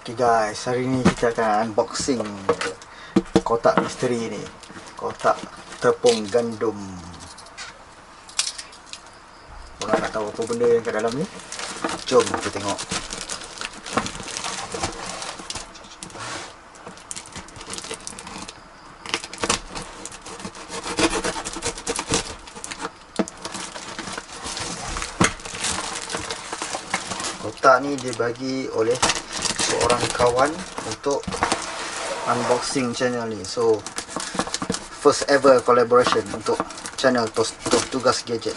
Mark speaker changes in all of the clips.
Speaker 1: Okay guys, hari ni kita akan unboxing kotak misteri ni. Kotak tepung gandum. Korang nak tahu apa benda yang kat dalam ni? Jom kita tengok. Kotak ni dibagi oleh seorang kawan untuk unboxing channel ni. So first ever collaboration untuk channel tugas gadget.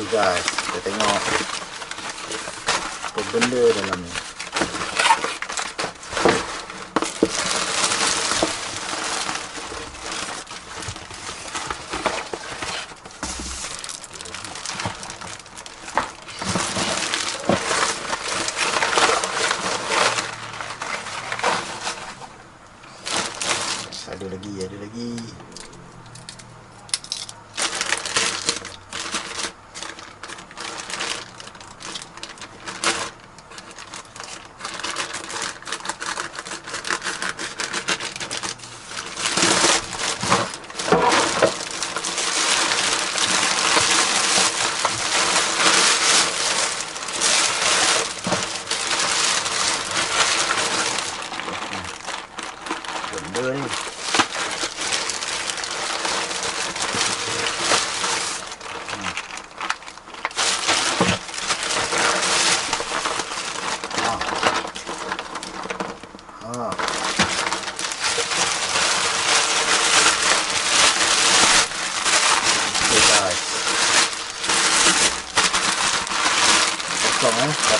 Speaker 1: Okay guys, kita tengok apa benda dalam ni. Ada lagi. Benda ni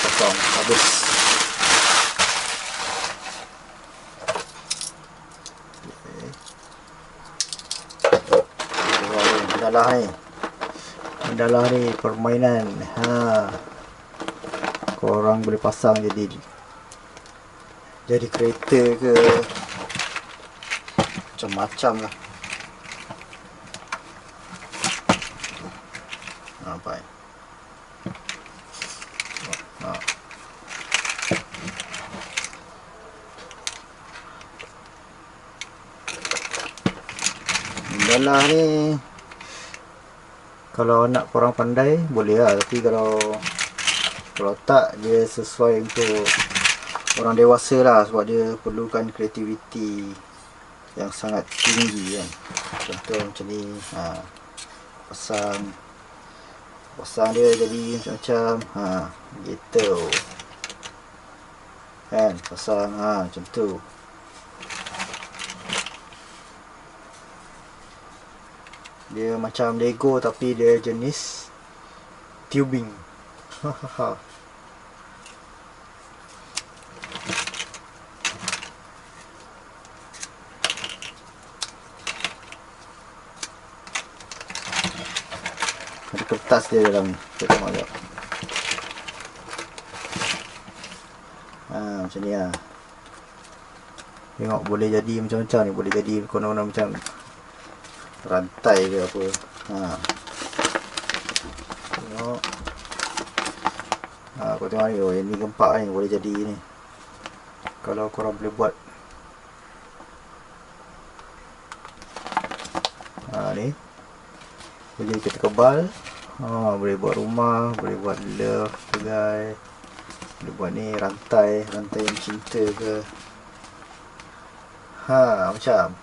Speaker 1: kosong habis. Adalah ni permainan. Korang boleh pasang jadi kereta ke macam-macam lah. Nampak adalah ni, kalau nak korang pandai boleh lah, tapi kalau tak, dia sesuai untuk orang dewasa lah, sebab dia perlukan kreativiti yang sangat tinggi kan. Contoh macam ni, pasang dia jadi macam-macam gitu kan, pasang macam tu. Dia macam Lego tapi dia jenis tubing. Ada kertas dia dalam ni. Kita tengok jap. Macam ni lah. Tengok boleh jadi macam-macam ni. Boleh jadi konon-konon macam rantai ke apa. Tengok. Kau tengok ni, yang ni gempak ni, boleh jadi ni. Kalau korang boleh buat. Ni boleh kita kebal. Boleh buat rumah, boleh buat love tegai, boleh buat ni rantai yang cinta ke. Macam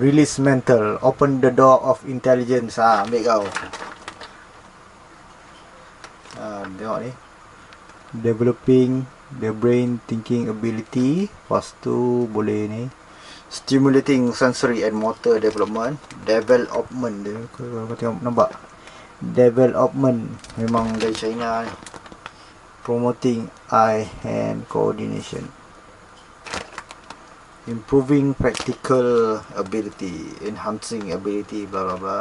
Speaker 1: release mental, open the door of intelligence. Ambil kau. Tengok ni, developing the brain thinking ability. Lepas tu boleh ni, stimulating sensory and motor development. Development dia, kalau kau tengok nampak, development memang dari China ni. Promoting eye hand coordination, improving practical ability, enhancing ability, bla bla bla.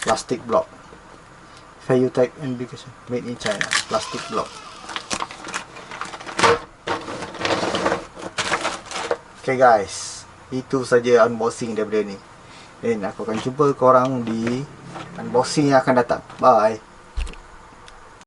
Speaker 1: Plastic block, value tag indication, made in China. Plastic block. Okay guys, itu saja unboxing daripada ni. Dan aku akan jumpa korang di unboxing yang akan datang. Bye.